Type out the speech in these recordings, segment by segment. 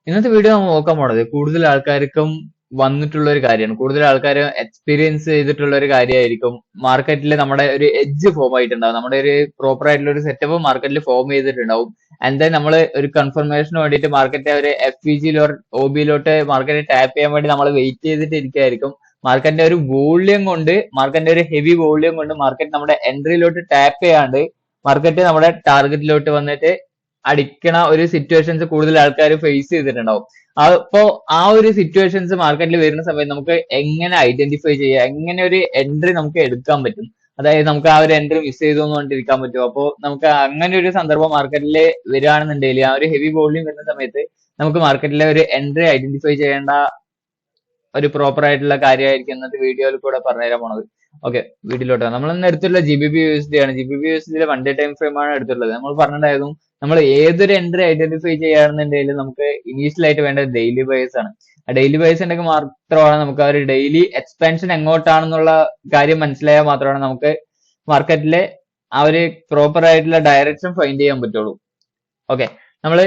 ഇന്നത്തെ വീഡിയോ നമ്മൾ നോക്കാൻ പോണത് കൂടുതൽ ആൾക്കാർക്കും വന്നിട്ടുള്ള ഒരു കാര്യമാണ്. കൂടുതൽ ആൾക്കാർ എക്സ്പീരിയൻസ് ചെയ്തിട്ടുള്ള ഒരു കാര്യമായിരിക്കും. മാർക്കറ്റിൽ നമ്മുടെ ഒരു എഡ്ജ് ഫോം ആയിട്ടുണ്ടാവും. നമ്മുടെ ഒരു പ്രോപ്പർ ആയിട്ടുള്ള ഒരു സെറ്റപ്പ് മാർക്കറ്റിൽ ഫോം ചെയ്തിട്ടുണ്ടാവും. ആൻഡ് ദെൻ നമ്മൾ ഒരു കൺഫർമേഷന് വേണ്ടിയിട്ട് മാർക്കറ്റ് ഒരു FVGയിലോ OBയിലോട്ട് മാർക്കറ്റ് ടാപ്പ് ചെയ്യാൻ വേണ്ടി നമ്മൾ വെയിറ്റ് ചെയ്തിട്ട് ഇരിക്കുകയായിരിക്കും. മാർക്കറ്റിന്റെ ഒരു വോള്യം കൊണ്ട്, മാർക്കറ്റിന്റെ ഒരു ഹെവി വോള്യം കൊണ്ട് മാർക്കറ്റ് നമ്മുടെ എൻട്രിയിലോട്ട് ടാപ്പ് ചെയ്യാണ്ട് മാർക്കറ്റ് നമ്മുടെ ടാർഗറ്റിലോട്ട് വന്നിട്ട് അടിക്കണ ഒരു സിറ്റുവേഷൻസ് കൂടുതൽ ആൾക്കാർ ഫേസ് ചെയ്തിട്ടുണ്ടാവും. അപ്പോ ആ ഒരു സിറ്റുവേഷൻസ് മാർക്കറ്റിൽ വരുന്ന സമയത്ത് നമുക്ക് എങ്ങനെ ഐഡന്റിഫൈ ചെയ്യാം, എങ്ങനെ ഒരു എൻട്രി നമുക്ക് എടുക്കാൻ പറ്റും, അതായത് നമുക്ക് ആ ഒരു എൻട്രി മിസ് ചെയ്തു എന്ന് പറഞ്ഞിരിക്കാൻ പറ്റും. അപ്പോൾ നമുക്ക് അങ്ങനെ ഒരു സന്ദർഭം മാർക്കറ്റിൽ വരികയാണെന്നുണ്ടെങ്കിൽ, ആ ഒരു ഹെവി വോള്യൂം വരുന്ന സമയത്ത് നമുക്ക് മാർക്കറ്റിലെ ഒരു എൻട്രി ഐഡന്റിഫൈ ചെയ്യേണ്ട ഒരു പ്രോപ്പർ ആയിട്ടുള്ള കാര്യമായിരിക്കും ഇന്നത്തെ വീഡിയോയിൽ കൂടെ പറഞ്ഞുതരാൻ പോണത്. ഓക്കെ, വീഡിയോയിലോട്ട് നമ്മൾ ഇന്ന് എടുത്തുള്ള GBP/USD ആണ്. GBP/USD 1 ഡേ ടൈം ഫ്രെയിം ആണ് എടുത്തുള്ളത്. നമ്മൾ പറഞ്ഞിട്ടുണ്ടായിരുന്നു, നമ്മൾ ഏതൊരു എൻട്രി ഐഡന്റിഫൈ ചെയ്യുകയാണെന്നുണ്ടെങ്കിൽ നമുക്ക് ഇനീഷ്യൽ ആയിട്ട് വേണ്ടത് ഡെയിലി ബയേഴ്സ് ആണ്. ആ ഡെയിലി ബയേഴ്സ് ഉണ്ടെങ്കിൽ മാത്രമാണ് നമുക്ക് ആ ഒരു ഡെയിലി എക്സ്പാൻഷൻ എങ്ങോട്ടാണെന്നുള്ള കാര്യം മനസ്സിലായാൽ മാത്രമാണ് നമുക്ക് മാർക്കറ്റിലെ ആ ഒരു പ്രോപ്പർ ആയിട്ടുള്ള ഡയറക്ഷൻ ഫൈൻഡ് ചെയ്യാൻ പറ്റുള്ളൂ. ഓക്കെ, നമ്മൾ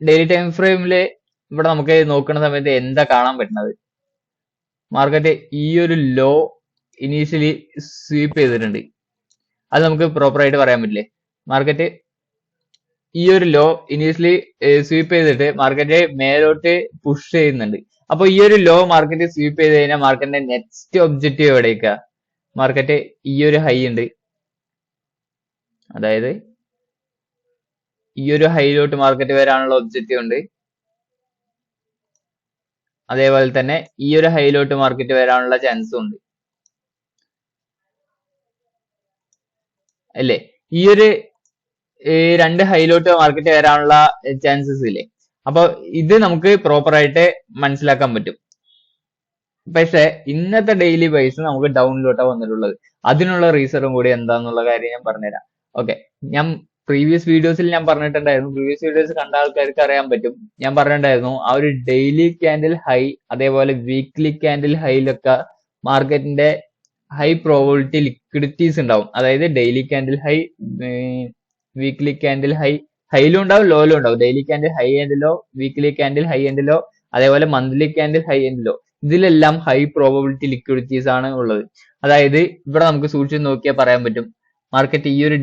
ഡെയിലി ടൈം ഫ്രെയിമില് ഇവിടെ നമുക്ക് നോക്കുന്ന സമയത്ത് എന്താ കാണാൻ പറ്റുന്നത്, മാർക്കറ്റ് ഈ ഒരു ലോ ഇനീഷ്യലി സ്വീപ്പ് ചെയ്തിട്ടുണ്ട്. അത് നമുക്ക് പ്രോപ്പർ ആയിട്ട് പറയാൻ പറ്റില്ലേ? മാർക്കറ്റ് ഈ ഒരു ലോ ഇനീഷ്യലി സ്വീപ്പ് ചെയ്തിട്ട് മാർക്കറ്റ് മേലോട്ട് പുഷ് ചെയ്യുന്നുണ്ട്. അപ്പൊ ഈ ഒരു ലോ മാർക്കറ്റ് സ്വീപ്പ് ചെയ്ത് കഴിഞ്ഞാൽ മാർക്കറ്റിന്റെ നെക്സ്റ്റ് ഒബ്ജക്റ്റീവ് എവിടേക്കാ? മാർക്കറ്റ് ഈ ഒരു ഹൈ ഉണ്ട്, അതായത് ഈ ഒരു ഹൈയിലോട്ട് മാർക്കറ്റ് വരാനുള്ള ഒബ്ജക്റ്റീവ് ഉണ്ട്. അതേപോലെ തന്നെ ഈ ഒരു ഹൈയിലോട്ട് മാർക്കറ്റ് വരാനുള്ള ചാൻസും ഉണ്ട് അല്ലേ? ഈ ഒരു രണ്ട് ഹൈയിലോട്ട് മാർക്കറ്റ് വരാനുള്ള ചാൻസസ് ഇല്ലേ? അപ്പൊ ഇത് നമുക്ക് പ്രോപ്പർ ആയിട്ട് മനസ്സിലാക്കാൻ പറ്റും. പക്ഷെ ഇന്നത്തെ ഡെയിലി ബേസ് നമുക്ക് ഡൗണിലോട്ടാണ് വന്നിട്ടുള്ളത്. അതിനുള്ള റീസണും കൂടി എന്താന്നുള്ള കാര്യം ഞാൻ പറഞ്ഞുതരാം. ഓക്കെ, ഞാൻ പ്രീവിയസ് വീഡിയോസിൽ ഞാൻ പറഞ്ഞിട്ടുണ്ടായിരുന്നു, പ്രീവിയസ് വീഡിയോസ് കണ്ട ആൾക്കാർക്ക് അറിയാൻ പറ്റും, ഞാൻ പറഞ്ഞിട്ടുണ്ടായിരുന്നു ആ ഒരു ഡെയിലി ക്യാൻഡിൽ ഹൈ അതേപോലെ വീക്ക്ലി ക്യാൻഡിൽ ഹൈയിലൊക്കെ മാർക്കറ്റിന്റെ ഹൈ പ്രോബിലിറ്റി ലിക്വിഡിറ്റീസ് ഉണ്ടാവും. അതായത് daily candle high, weekly candle high, ഹൈയിലും ഉണ്ടാവും ലോയിലും ഉണ്ടാവും. Daily candle high and low, weekly candle high and low, അതേപോലെ monthly candle high and low. ഇതിലെല്ലാം ഹൈ പ്രോബിലിറ്റി ലിക്വിഡിറ്റീസ് ആണ് ഉള്ളത്. അതായത് ഇവിടെ നമുക്ക് സൂക്ഷിച്ച് നോക്കിയാൽ പറയാൻ പറ്റും, മാർക്കറ്റ് ഈ ഒരു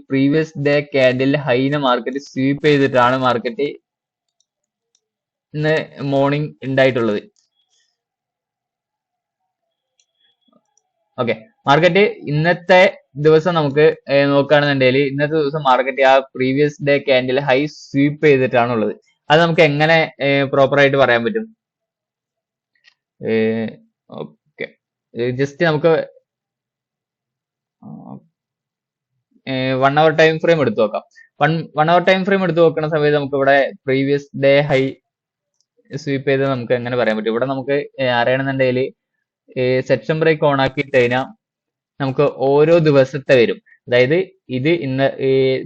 പ്രീവിയസ് ഡേ ക്യാൻഡിൽ ഹൈനെ മാർക്കറ്റ് സ്വീപ്പ് ചെയ്തിട്ടാണ് മാർക്കറ്റ് ഇന്ന് മോർണിംഗ് ഉണ്ടായിട്ടുള്ളത്. ഓക്കെ, മാർക്കറ്റ് ഇന്നത്തെ ദിവസം നമുക്ക് നോക്കുകയാണെന്നുണ്ടെങ്കിൽ ഇന്നത്തെ ദിവസം മാർക്കറ്റ് ആ previous day candle high sweep ചെയ്തിട്ടാണ് ഉള്ളത്. അത് നമുക്ക് എങ്ങനെ പ്രോപ്പർ ആയിട്ട് പറയാൻ പറ്റും? ഓക്കെ, ജസ്റ്റ് നമുക്ക് 1 അവർ ടൈം ഫ്രെയിം എടുത്തു നോക്കാം. 1 അവർ ടൈം ഫ്രെയിം എടുത്ത് നോക്കുന്ന സമയത്ത് നമുക്ക് ഇവിടെ പ്രീവിയസ് ഡേ ഹൈ സ്വീപ്പ് ചെയ്ത് നമുക്ക് എങ്ങനെ പറയാൻ പറ്റും? ഇവിടെ നമുക്ക് അറിയണമെന്നുണ്ടെങ്കിൽ സെക്ഷൻ ബ്രേക്ക് ഓൺ ആക്കിയിട്ട് കഴിഞ്ഞാൽ നമുക്ക് ഓരോ ദിവസത്തെ വരും. അതായത് ഇത് ഇന്ന്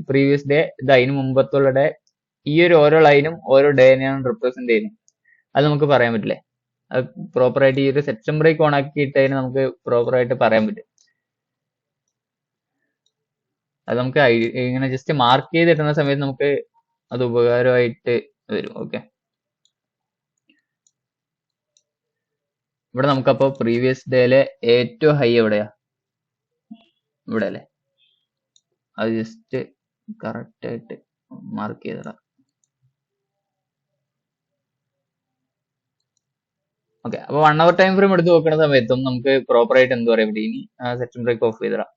പ്രീവിയസ് ഡേ, ഇത് അതിന് മുമ്പത്തുള്ള ഡേ, ഈ ഒരു ഓരോ ലൈനും ഓരോ ഡേനെയാണ് റിപ്രസെന്റ് ചെയ്യുന്നത്. അത് നമുക്ക് പറയാൻ പറ്റില്ലേ? അത് പ്രോപ്പർ ആയിട്ട് ഈ ഒരു സെക്ഷൻ ബ്രേക്ക് ഓൺ ആക്കിയിട്ട് നമുക്ക് പ്രോപ്പർ ആയിട്ട് പറയാൻ പറ്റും. അത് നമുക്ക് ഇങ്ങനെ ജസ്റ്റ് മാർക്ക് ചെയ്തിട്ടുന്ന സമയത്ത് നമുക്ക് അത് ഉപകാരമായിട്ട് വരും. ഓക്കെ, ഇവിടെ നമുക്കപ്പോ പ്രീവിയസ് ഡേയിലെ ഏറ്റവും ഹൈ എവിടെയാ? ഇവിടെ അല്ലേ? അത് ജസ്റ്റ് കറക്റ്റ് ആയിട്ട് മാർക്ക് ചെയ്തിടാം. ഓക്കെ, അപ്പൊ 1 അവർ ടൈം ഫ്രെയിം എടുത്ത് നോക്കുന്ന സമയത്തും നമുക്ക് പ്രോപ്പർ ആയിട്ട് എന്ത് പറയാൻ പറ്റും? ഇനി സെക്ഷൻ ബ്രേക്ക് ഓഫ് ചെയ്തിടാം.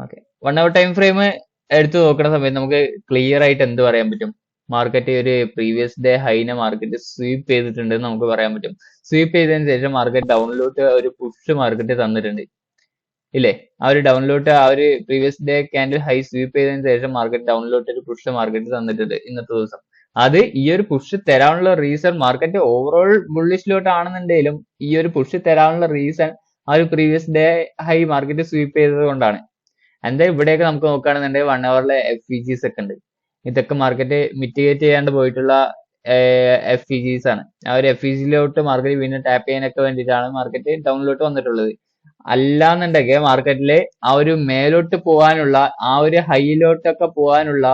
ഓക്കെ, 1 അവർ ടൈം ഫ്രെയിം എടുത്ത് നോക്കുന്ന സമയത്ത് നമുക്ക് ക്ലിയർ ആയിട്ട് എന്ത് പറയാൻ പറ്റും? മാർക്കറ്റ് ഒരു പ്രീവിയസ് ഡേ ഹൈനെ മാർക്കറ്റ് സ്വീപ്പ് ചെയ്തിട്ടുണ്ട് നമുക്ക് പറയാൻ പറ്റും. സ്വീപ്പ് ചെയ്തതിന് ശേഷം മാർക്കറ്റ് ഡൗണിലോട്ട് ഒരു പുഷ് മാർക്കറ്റ് തന്നിട്ടുണ്ട് ഇല്ലേ? ആ ഒരു ഡൗണിലോട്ട് ആ ഒരു previous day candle high sweep ചെയ്തതിന് ശേഷം മാർക്കറ്റ് ഡൗണിലോട്ട് ഒരു പുഷ് മാർക്കറ്റ് തന്നിട്ടുണ്ട് ഇന്നത്തെ ദിവസം. അത് ഈ ഒരു പുഷ് തരാനുള്ള റീസൺ, മാർക്കറ്റ് ഓവറോൾ ബുള്ളിഷിലോട്ടാണെന്നുണ്ടെങ്കിലും ഈ ഒരു പുഷ് തരാനുള്ള റീസൺ ആ ഒരു previous day high market sweep ചെയ്തത് കൊണ്ടാണ്. എന്താ ഇവിടെയൊക്കെ നമുക്ക് നോക്കുകയാണെന്നുണ്ടെങ്കിൽ 1 അവറിലെ FVGs ഒക്കെ ഉണ്ട്. ഇതൊക്കെ മാർക്കറ്റ് മിറ്റിഗേറ്റ് ചെയ്യാണ്ട് പോയിട്ടുള്ള FVGs ആണ്. ആ ഒരു FVGയിലോട്ട് മാർക്കറ്റ് വീണ്ടും ടാപ്പ് ചെയ്യാനൊക്കെ വേണ്ടിയിട്ടാണ് മാർക്കറ്റ് ഡൗണിലോട്ട് വന്നിട്ടുള്ളത്. അല്ലാന്നുണ്ടെങ്കിൽ മാർക്കറ്റില് ആ ഒരു മേലോട്ട് പോകാനുള്ള, ആ ഒരു ഹൈയിലോട്ടൊക്കെ പോകാനുള്ള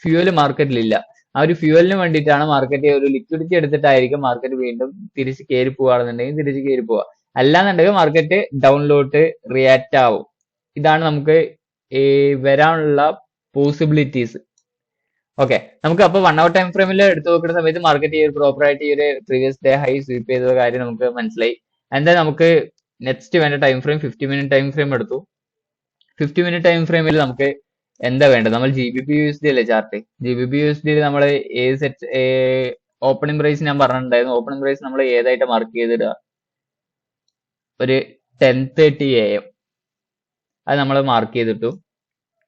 ഫ്യൂവൽ മാർക്കറ്റിലില്ല. ആ ഒരു ഫ്യൂവലിന് വേണ്ടിയിട്ടാണ് മാർക്കറ്റ് ഒരു ലിക്വിഡിറ്റി എടുത്തിട്ടായിരിക്കും മാർക്കറ്റ് വീണ്ടും തിരിച്ച് കയറി പോവുകയാണെന്നുണ്ടെങ്കിൽ തിരിച്ച് കയറി പോവുക. അല്ലാന്നുണ്ടെങ്കിൽ മാർക്കറ്റ് ഡൗണിലോട്ട് റിയാക്ട് ആവും. ഇതാണ് നമുക്ക് വരാനുള്ള പോസിബിലിറ്റീസ്. ഓക്കെ, നമുക്ക് അപ്പൊ 1 hour ടൈം ഫ്രെയിമിൽ എടുത്തു നോക്കുന്ന സമയത്ത് മാർക്കറ്റ് ഈ ഒരു പ്രോപ്പർ ആയിട്ട് ഈ ഒരു പ്രീവിയസ് ഡേ ഹൈ സ്വീപ്പ് ചെയ്ത കാര്യം നമുക്ക് മനസ്സിലായി. എന്തായാലും നമുക്ക് നെക്സ്റ്റ് വേണ്ട time frame 50 minute time frame എടുത്തു. 50 മിനിറ്റ് ടൈം ഫ്രെയിമിൽ നമുക്ക് എന്താ വേണ്ടത്? നമ്മൾ GBP/USD അല്ലേ ചാർട്ട്. GBP/USD നമ്മൾ ഏത് സെറ്റ് ഓപ്പണിംഗ് പ്രൈസ് ഞാൻ പറഞ്ഞിട്ടുണ്ടായിരുന്നു. ഓപ്പണിംഗ് പ്രൈസ് നമ്മൾ ഏതായിട്ട് മാർക്ക് ചെയ്തിടുക? ഒരു 10:30 AM അത് നമ്മൾ മാർക്ക് ചെയ്തിട്ടു.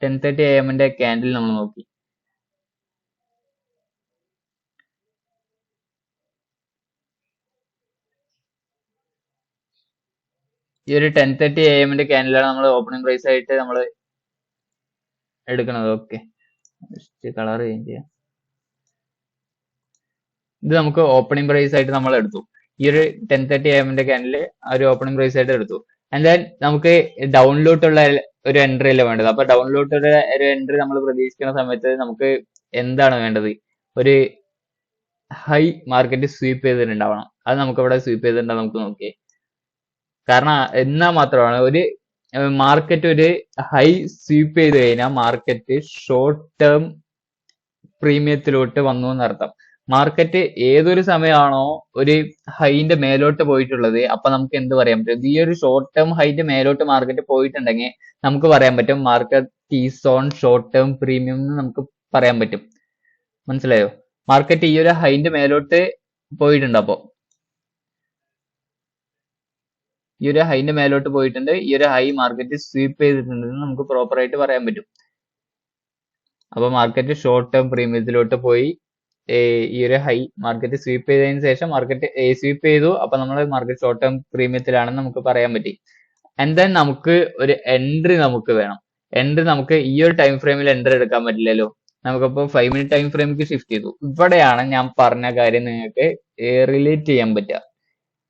10:30 AM ക്യാൻഡിൽ നമ്മൾ നോക്കി. ഈ ഒരു 10:30 AM ക്യാൻഡിലാണ് നമ്മൾ ഓപ്പണിംഗ് പ്രൈസ് ആയിട്ട് നമ്മൾ എടുക്കുന്നത്. ഓക്കെ, കളർ ചേഞ്ച് ചെയ്യാം. ഇത് നമുക്ക് ഓപ്പണിംഗ് പ്രൈസ് ആയിട്ട് നമ്മൾ എടുത്തു. ഈ ഒരു 10:30 AM ക്യാൻഡില് ആ ഒരു ഓപ്പണിംഗ് പ്രൈസ് ആയിട്ട് എടുത്തു. എന്തായാലും നമുക്ക് ഡൗണിലോട്ടുള്ള ഒരു എൻട്രി അല്ലേ വേണ്ടത്. അപ്പൊ ഡൗണിലോട്ടുള്ള ഒരു എൻട്രി നമ്മൾ പ്രതീക്ഷിക്കുന്ന സമയത്ത് നമുക്ക് എന്താണ് വേണ്ടത്? ഒരു ഹൈ മാർക്കറ്റ് സ്വീപ്പ് ചെയ്തിട്ടുണ്ടാവണം. അത് നമുക്ക് ഇവിടെ സ്വീപ്പ് ചെയ്തിട്ടുണ്ടാവും. നമുക്ക് നോക്കിയേ, കാരണം എന്നാ മാത്രമാണ് ഒരു മാർക്കറ്റ് ഒരു ഹൈ സ്വീപ്പ് ചെയ്ത് കഴിഞ്ഞാൽ മാർക്കറ്റ് ഷോർട്ട് ടേം പ്രീമിയത്തിലോട്ട് വന്നു എന്നർത്ഥം. മാർക്കറ്റ് ഏതൊരു സമയമാണോ ഒരു ഹൈന്റെ മേലോട്ട് പോയിട്ടുള്ളത്, അപ്പൊ നമുക്ക് എന്ത് പറയാൻ പറ്റും? ഈ ഒരു ഷോർട്ട് ടേം ഹൈന്റെ മേലോട്ട് മാർക്കറ്റ് പോയിട്ടുണ്ടെങ്കിൽ നമുക്ക് പറയാൻ പറ്റും market is on short term premium എന്ന് നമുക്ക് പറയാൻ പറ്റും. മനസ്സിലായോ? മാർക്കറ്റ് ഈ ഒരു ഹൈന്റെ മേലോട്ട് പോയിട്ടുണ്ട്. അപ്പോ ഈ ഒരു ഹൈന്റെ മേലോട്ട് പോയിട്ടുണ്ട്. ഈ ഒരു ഹൈ മാർക്കറ്റ് സ്വീപ്പ് ചെയ്തിട്ടുണ്ടെന്ന് നമുക്ക് പ്രോപ്പർ ആയിട്ട് പറയാൻ പറ്റും. അപ്പൊ മാർക്കറ്റ് ഷോർട്ട് ടേം പ്രീമിയത്തിലോട്ട് പോയി. ഈ ഒരു ഹൈ മാർക്കറ്റ് സ്വീപ്പ് ചെയ്തതിന് ശേഷം മാർക്കറ്റ് സ്വീപ്പ് ചെയ്തു. അപ്പൊ നമ്മൾ മാർക്കറ്റ് ഷോർട്ട് ടേം പ്രീമിയത്തിലാണെന്ന് നമുക്ക് പറയാൻ പറ്റി. എന്തായാലും നമുക്ക് ഒരു എൻട്രി നമുക്ക് വേണം. എൻട്രി നമുക്ക് ഈ ഒരു ടൈം ഫ്രെയിമിൽ എൻട്രി എടുക്കാൻ പറ്റില്ലല്ലോ. നമുക്കപ്പോ 5 മിനിറ്റ് ടൈം ഫ്രെയിമിലേക്ക് ഷിഫ്റ്റ് ചെയ്തു. ഇവിടെയാണ് ഞാൻ പറഞ്ഞ കാര്യം നിങ്ങൾക്ക് റിലേറ്റ് ചെയ്യാൻ പറ്റുക.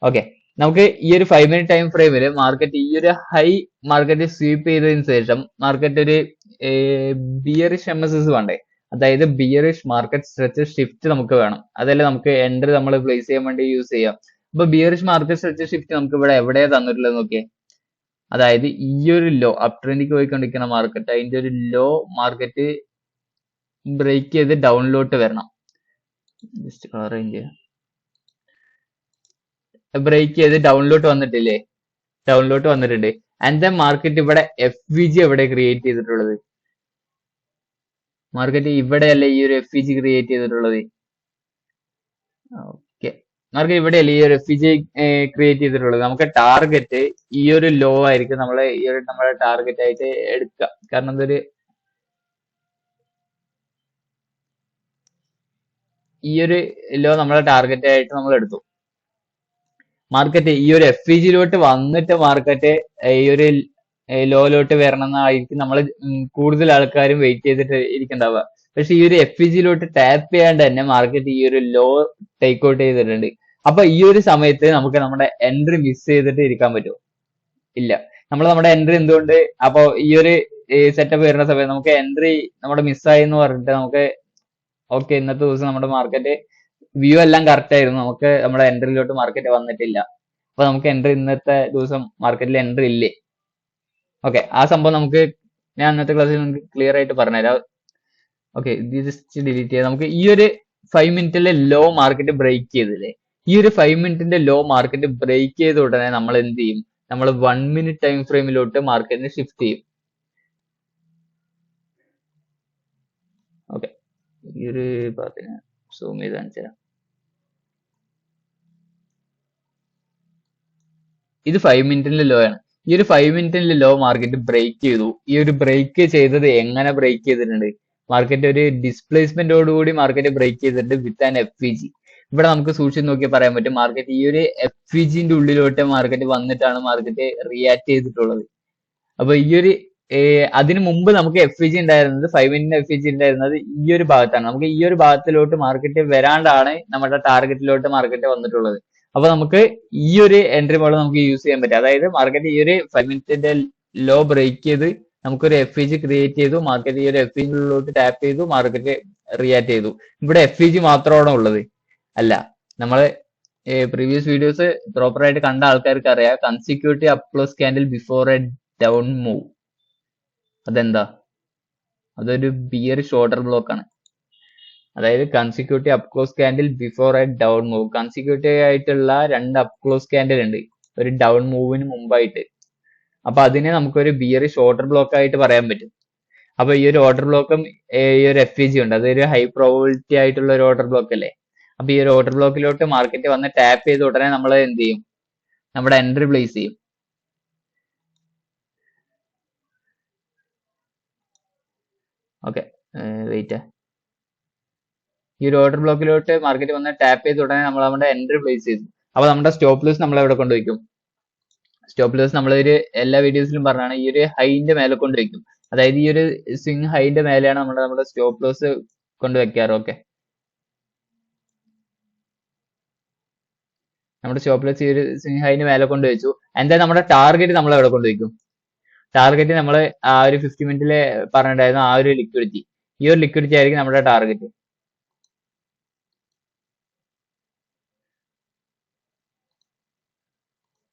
ഓക്കെ, നമുക്ക് ഈ ഒരു 5 മിനിറ്റ് ടൈം ഫ്രെയിമിൽ മാർക്കറ്റ് ഈ ഒരു ഹൈ മാർക്കറ്റ് സ്വീപ്പ് ചെയ്തതിന് ശേഷം മാർക്കറ്റ് ഒരു ബിയറിഷ് MSS വേണ്ടേ? അതായത് ബിയറിഷ് മാർക്കറ്റ് സ്ട്രെച്ച് ഷിഫ്റ്റ് നമുക്ക് വേണം. അതല്ലേ നമുക്ക് എൻട്രി നമ്മൾ പ്ലേസ് ചെയ്യാൻ വേണ്ടി യൂസ് ചെയ്യാം. അപ്പൊ ബിയറിഷ് മാർക്കറ്റ് സ്ട്രെച്ച് ഷിഫ്റ്റ് നമുക്ക് ഇവിടെ എവിടെയാ തന്നിട്ടുള്ളത് നോക്കിയേ. അതായത് ഈ ഒരു ലോ അപ് ട്രെൻഡിലേക്ക് പോയിക്കൊണ്ടിരിക്കുന്ന മാർക്കറ്റ്, അതിന്റെ ഒരു ലോ മാർക്കറ്റ് ബ്രേക്ക് ചെയ്ത് ഡൗണിലോട്ട് വരണം. ജസ്റ്റ് അറേഞ്ച് ചെയ്യാം. ബ്രേക്ക് ചെയ്ത് ഡൗണിലോട്ട് വന്നിട്ടില്ലേ? ഡൗണിലോട്ട് വന്നിട്ടുണ്ട്. ആൻഡ് ദെൻ മാർക്കറ്റ് ഇവിടെ FVG എവിടെ ക്രിയേറ്റ് ചെയ്തിട്ടുള്ളത്? മാർക്കറ്റ് ഇവിടെയല്ലേ ഈ ഒരു FVG ക്രിയേറ്റ് ചെയ്തിട്ടുള്ളത്? ഓക്കെ, മാർക്കറ്റ് ഇവിടെയല്ലേ ഈ ഒരു FVG ക്രിയേറ്റ് ചെയ്തിട്ടുള്ളത്? നമുക്ക് ടാർഗറ്റ് ഈ ഒരു ലോ ആയിരിക്കും നമ്മളെ ഈ ഒരു നമ്മുടെ ടാർഗറ്റ് ആയിട്ട് എടുക്കുക. കാരണം എന്തൊരു ഈ ഒരു ലോ നമ്മളെ ടാർഗറ്റ് ആയിട്ട് നമ്മൾ എടുത്തു. മാർക്കറ്റ് ഈ ഒരു FVGയിലോട്ട് വന്നിട്ട് മാർക്കറ്റ് ഈ ഒരു ലോയിലോട്ട് വരണം എന്നായിരിക്കും നമ്മൾ കൂടുതൽ ആൾക്കാരും വെയിറ്റ് ചെയ്തിട്ട് ഇരിക്കുന്നുണ്ടാവുക. പക്ഷെ ഈ ഒരു FVGയിലോട്ട് ടാപ്പ് ചെയ്യാണ്ട് തന്നെ മാർക്കറ്റ് ഈ ഒരു ലോ ടേക്ക് ഔട്ട് ചെയ്തിട്ടുണ്ട്. അപ്പൊ ഈ ഒരു സമയത്ത് നമുക്ക് നമ്മുടെ എൻട്രി മിസ് ചെയ്തിട്ട് ഇരിക്കാൻ പറ്റുമോ? ഇല്ല. നമ്മൾ നമ്മുടെ എൻട്രി എന്തുകൊണ്ട് അപ്പൊ ഈ ഒരു സെറ്റപ്പ് വരുന്ന സമയത്ത് നമുക്ക് എൻട്രി നമ്മുടെ മിസ്സായി എന്ന് പറഞ്ഞിട്ട് നമുക്ക് ഓക്കെ, ഇന്നത്തെ ദിവസം നമ്മുടെ മാർക്കറ്റ് വ്യൂ എല്ലാം കറക്റ്റ് ആയിരുന്നു, നമുക്ക് നമ്മുടെ എൻട്രിയിലോട്ട് മാർക്കറ്റ് വന്നിട്ടില്ല. അപ്പൊ നമുക്ക് എൻട്രി ഇന്നത്തെ ദിവസം മാർക്കറ്റിൽ എൻട്രി ഇല്ലേ? ഓക്കെ, ആ സംഭവം നമുക്ക് ഞാൻ ഇന്നത്തെ ക്ലാസ്സിൽ നിങ്ങൾക്ക് ക്ലിയർ ആയിട്ട് പറഞ്ഞുതരാം. ഓക്കെ, ഇത് ജസ്റ്റ് ഡിലീറ്റ് ചെയ്യാം. നമുക്ക് ഈ ഒരു 5 മിനിറ്റിലെ ലോ മാർക്കറ്റ് ബ്രേക്ക് ചെയ്തില്ലേ? ഈ ഒരു 5 മിനിറ്റിന്റെ ലോ മാർക്കറ്റ് ബ്രേക്ക് ചെയ്ത ഉടനെ നമ്മൾ എന്ത് ചെയ്യും? നമ്മൾ 1 മിനിറ്റ് ടൈം ഫ്രെയിമിലോട്ട് മാർക്കറ്റിനെ ഷിഫ്റ്റ് ചെയ്യും. ഓക്കെ, ഈ ഒരു ഭാഗത്തിന് സൂം ചെയ്ത് കാണിച്ചു തരാം. ഇത് 5 മിനിറ്റിന്റെ ലോ ആണ്. ഈ ഒരു 5 മിനിറ്റിന്റെ ലോ മാർക്കറ്റ് ബ്രേക്ക് ചെയ്തു. ഈ ഒരു ബ്രേക്ക് ചെയ്തത് എങ്ങനെ ബ്രേക്ക് ചെയ്തിട്ടുണ്ട്? മാർക്കറ്റ് ഒരു ഡിസ്പ്ലേസ്മെന്റോടുകൂടി മാർക്കറ്റ് ബ്രേക്ക് ചെയ്തിട്ടുണ്ട് വിത്ത് ആൻ FVG. ഇവിടെ നമുക്ക് സൂക്ഷിച്ച് നോക്കിയാൽ പറയാൻ പറ്റും മാർക്കറ്റ് ഈ ഒരു FVGന്റെ ഉള്ളിലോട്ട് മാർക്കറ്റ് വന്നിട്ടാണ് മാർക്കറ്റ് റിയാക്ട് ചെയ്തിട്ടുള്ളത്. അപ്പൊ ഈ ഒരു അതിനു മുമ്പ് നമുക്ക് FVG ഉണ്ടായിരുന്നത് 5 മിനിറ്റ് FVG ഉണ്ടായിരുന്നത് ഈ ഒരു ഭാഗത്താണ്. നമുക്ക് ഈ ഒരു ഭാഗത്തിലോട്ട് മാർക്കറ്റ് വരാണ്ടാണ് നമ്മുടെ ടാർഗറ്റിലോട്ട് മാർക്കറ്റ് വന്നിട്ടുള്ളത്. അപ്പൊ നമുക്ക് ഈ ഒരു എൻട്രി മോഡൽ നമുക്ക് യൂസ് ചെയ്യാൻ പറ്റും. അതായത് മാർക്കറ്റ് ഈ ഒരു 5 മിനിറ്റിന്റെ ലോ ബ്രേക്ക് ചെയ്ത് നമുക്കൊരു FVG ക്രിയേറ്റ് ചെയ്തു. മാർക്കറ്റ് ഈ ഒരു FVGയിലോട്ട് ടാപ്പ് ചെയ്തു. മാർക്കറ്റ് റിയാക്ട് ചെയ്തു. ഇവിടെ FEG മാത്രമാണോ ഉള്ളത്? അല്ല. നമ്മള് പ്രീവിയസ് വീഡിയോസ് പ്രോപ്പർ ആയിട്ട് കണ്ട ആൾക്കാർക്ക് അറിയാം, consecutive up close candle before A down move. അതെന്താ? അതൊരു ബിയറിഷ് ഓർഡർ ബ്ലോക്ക് ആണ്. അതായത് consecutive up close candle before A down move. Consecutive ആയിട്ടുള്ള 2 അപ് ക്ലോസ് കാൻഡിൽ ഉണ്ട് ഒരു ഡൗൺ മൂവിന് മുമ്പായിട്ട്. അപ്പൊ അതിനെ നമുക്കൊരു ബിയറിഷ് ഓർഡർ ബ്ലോക്ക് ആയിട്ട് പറയാൻ പറ്റും. അപ്പൊ ഈ ഒരു ഓർഡർ ബ്ലോക്കും ഈ ഒരു FEG ഉണ്ട്, അതൊരു ഹൈ പ്രോബിലിറ്റി ആയിട്ടുള്ള ഒരു ഓർഡർ ബ്ലോക്ക് അല്ലേ. അപ്പൊ ഈ ഒരു ഓർഡർ ബ്ലോക്കിലോട്ട് മാർക്കറ്റ് വന്ന് ടാപ്പ് ചെയ്ത ഉടനെ നമ്മൾ എന്ത് ചെയ്യും? നമ്മുടെ എൻട്രി പ്ലേസ് ചെയ്യും. Okay, wait. ഈ ഒരു ഓർഡർ ബ്ലോക്കിലോട്ട് മാർക്കറ്റ് വന്ന് ടാപ്പ് ചെയ്ത ഉടനെ നമ്മൾ നമ്മുടെ എൻട്രി പ്ലേസ് ചെയ്തു. അപ്പൊ നമ്മുടെ സ്റ്റോപ്പ് ലോസ് നമ്മൾ എവിടെ കൊണ്ടുവയ്ക്കും? സ്റ്റോപ്പ് ലോസ് നമ്മളൊരു എല്ലാ വീഡിയോസിലും പറഞ്ഞാണ് ഈ ഒരു ഹൈന്റെ മേലെ കൊണ്ടുവയ്ക്കും. അതായത് ഈ ഒരു സ്വിംഗ് ഹൈന്റെ മേലെയാണ് നമ്മുടെ സ്റ്റോപ്പ് ലോസ് കൊണ്ടുവയ്ക്കാറ്. ഓക്കെ, നമ്മുടെ സ്റ്റോപ്പ് ലോസ് ഈ ഒരു സ്വിംഗ് ഹൈന്റെ മേലെ കൊണ്ടുവച്ചു. എന്തായാലും നമ്മുടെ ടാർഗറ്റ് നമ്മൾ എവിടെ കൊണ്ടുവയ്ക്കും? ടാർഗറ്റ് നമ്മൾ ആ ഒരു 50 മിനിറ്റില് പറഞ്ഞിട്ടുണ്ടായിരുന്നു, ആ ഒരു ലിക്വിഡിറ്റി. ഈ ഒരു ലിക്വിഡിറ്റി ആയിരിക്കും നമ്മുടെ ടാർഗറ്റ്.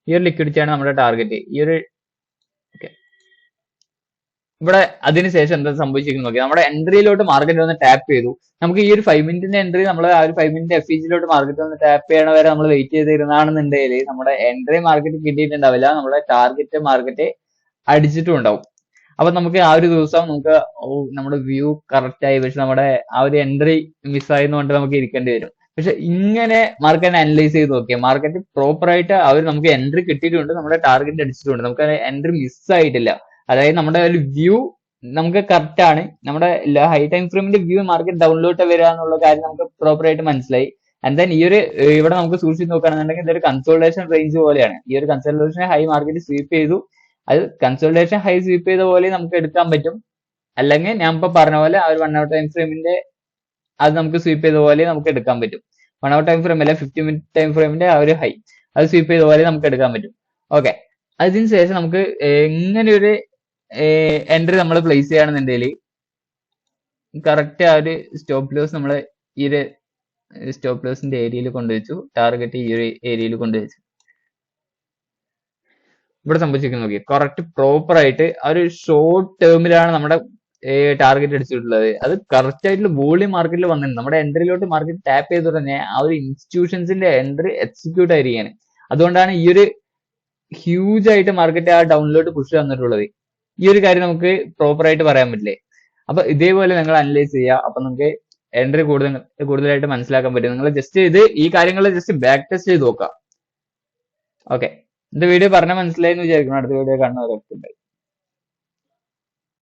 ഈ ഒരു ലിക്വിഡിറ്റി ആണ് നമ്മുടെ ടാർഗറ്റ്. ഈ ഒരു ഇവിടെ അതിനുശേഷം എന്താ സംഭവിച്ചിരിക്കുന്നത് നോക്കി. നമ്മുടെ എൻട്രിയിലോട്ട് മാർക്കറ്റ് വന്ന് ടാപ്പ് ചെയ്തു. നമുക്ക് ഈ ഒരു 5 മിനിറ്റിന്റെ എൻട്രി നമ്മൾ ആ ഒരു 5 മിനിറ്റ് FEGയിലോട്ട് മാർക്കറ്റ് വന്ന് ടാപ്പ് ചെയ്യണ വരെ നമ്മൾ വെയിറ്റ് ചെയ്തിരുന്നാണെന്നുണ്ടെങ്കിൽ നമ്മുടെ എൻട്രി മാർക്കറ്റ് കിട്ടിയിട്ടുണ്ടാവില്ല, നമ്മുടെ ടാർഗറ്റ് മാർക്കറ്റ് അടിച്ചിട്ടും ഉണ്ടാവും. അപ്പൊ നമുക്ക് ആ ഒരു ദിവസം നമുക്ക് നമ്മുടെ വ്യൂ കറക്റ്റ് ആയി, പക്ഷെ നമ്മുടെ ആ ഒരു എൻട്രി മിസ്സായതുകൊണ്ട് നമുക്ക് ഇരിക്കേണ്ടി വരും. പക്ഷെ ഇങ്ങനെ മാർക്കറ്റ് അനലൈസ് ചെയ്ത് നോക്കിയാൽ മാർക്കറ്റ് പ്രോപ്പർ ആയിട്ട് അവർ നമുക്ക് എൻട്രി കിട്ടിയിട്ടുണ്ട്, നമ്മുടെ ടാർഗറ്റ് അടിച്ചിട്ടുണ്ട്, നമുക്ക് എൻട്രി മിസ്സായിട്ടില്ല. അതായത് നമ്മുടെ ഒരു വ്യൂ നമുക്ക് കറക്റ്റ് ആണ്. നമ്മുടെ ഹൈ ടൈം ഫ്രെയിമിന്റെ വ്യൂ മാർക്കറ്റ് ഡൗണിലോട്ട് വരിക എന്നുള്ള കാര്യം നമുക്ക് പ്രോപ്പർ ആയിട്ട് മനസ്സിലായി. ആൻഡ് ദെൻ ഈ ഒരു ഇവിടെ നമുക്ക് സൂക്ഷിച്ച് നോക്കുകയാണെന്നുണ്ടെങ്കിൽ ഇതൊരു കൺസോൾട്ടേഷൻ റേഞ്ച് പോലെയാണ്. ഈ ഒരു കൺസോൾട്ടേഷൻ ഹൈ മാർക്കറ്റ് സ്വീപ്പ് ചെയ്തു, അത് കൺസോൾട്ടേഷൻ ഹൈ സ്വീപ്പ് ചെയ്ത പോലെ നമുക്ക് എടുക്കാൻ പറ്റും. അല്ലെങ്കിൽ ഞാൻ ഇപ്പൊ പറഞ്ഞ പോലെ ആ ഒരു 1 hour ടൈം ഫ്രെയിമിന്റെ അത് നമുക്ക് സ്വീപ്പ് ചെയ്ത പോലെ നമുക്ക് എടുക്കാൻ പറ്റും. 1 hour ടൈം ഫ്രെയിം അല്ല, 50 മിനിറ്റ് ടൈം ഫ്രെയിമിന്റെ ആ ഒരു ഹൈ അത് സ്വീപ്പ് ചെയ്ത പോലെ നമുക്ക് എടുക്കാൻ പറ്റും. ഓക്കെ, അതിനുശേഷം നമുക്ക് എങ്ങനെ ഒരു എൻട്രി നമ്മൾ പ്ലേസ് ചെയ്യുകയാണെന്നുണ്ടെങ്കിൽ കറക്റ്റ് ആ ഒരു സ്റ്റോപ്പ് ലോസ് നമ്മൾ ഈ ഒരു സ്റ്റോപ്പ് ലോസിന്റെ ഏരിയയിൽ കൊണ്ടുവച്ചു, ടാർഗറ്റ് ഈ ഒരു ഏരിയയിൽ കൊണ്ടുവച്ചു. ഇവിടെ സംഭവിച്ചിരിക്കുന്നത് നോക്കി, കറക്റ്റ് പ്രോപ്പർ ആയിട്ട് ആ ഒരു ഷോർട്ട് ടേമിലാണ് നമ്മുടെ ടാർഗറ്റ് അടിച്ചിട്ടുള്ളത്. അത് കറക്റ്റ് ആയിട്ടുള്ള വോളിയം മാർക്കറ്റിൽ വന്നിട്ടുണ്ട്. നമ്മുടെ എൻട്രിയിലോട്ട് മാർക്കറ്റ് ടാപ്പ് ചെയ്ത് തന്നെ ആ ഒരു ഇൻസ്റ്റിറ്റ്യൂഷൻസിന്റെ എൻട്രി എക്സിക്യൂട്ട് ആയിരിക്കുകയാണ്. അതുകൊണ്ടാണ് ഈ ഒരു ഹ്യൂജ് ആയിട്ട് മാർക്കറ്റ് ആ ഡൗണിലോട്ട് പുഷ് തന്നിട്ടുള്ളത്. ഈ ഒരു കാര്യം നമുക്ക് പ്രോപ്പർ ആയിട്ട് പറയാൻ പറ്റില്ലേ? അപ്പൊ ഇതേപോലെ നിങ്ങൾ അനലൈസ് ചെയ്യുക. അപ്പൊ നമുക്ക് എൻട്രി കൂടുതലായിട്ട് മനസ്സിലാക്കാൻ പറ്റും. നിങ്ങൾ ജസ്റ്റ് ഈ കാര്യങ്ങൾ ജസ്റ്റ് ബാക്ക് ടെസ്റ്റ് ചെയ്ത് നോക്കാം. ഓക്കെ, ഇത് വീഡിയോ പറഞ്ഞാൽ മനസ്സിലായി എന്ന് വിചാരിക്കണം. അടുത്ത വീഡിയോ കാണുന്നവരൊക്കെ.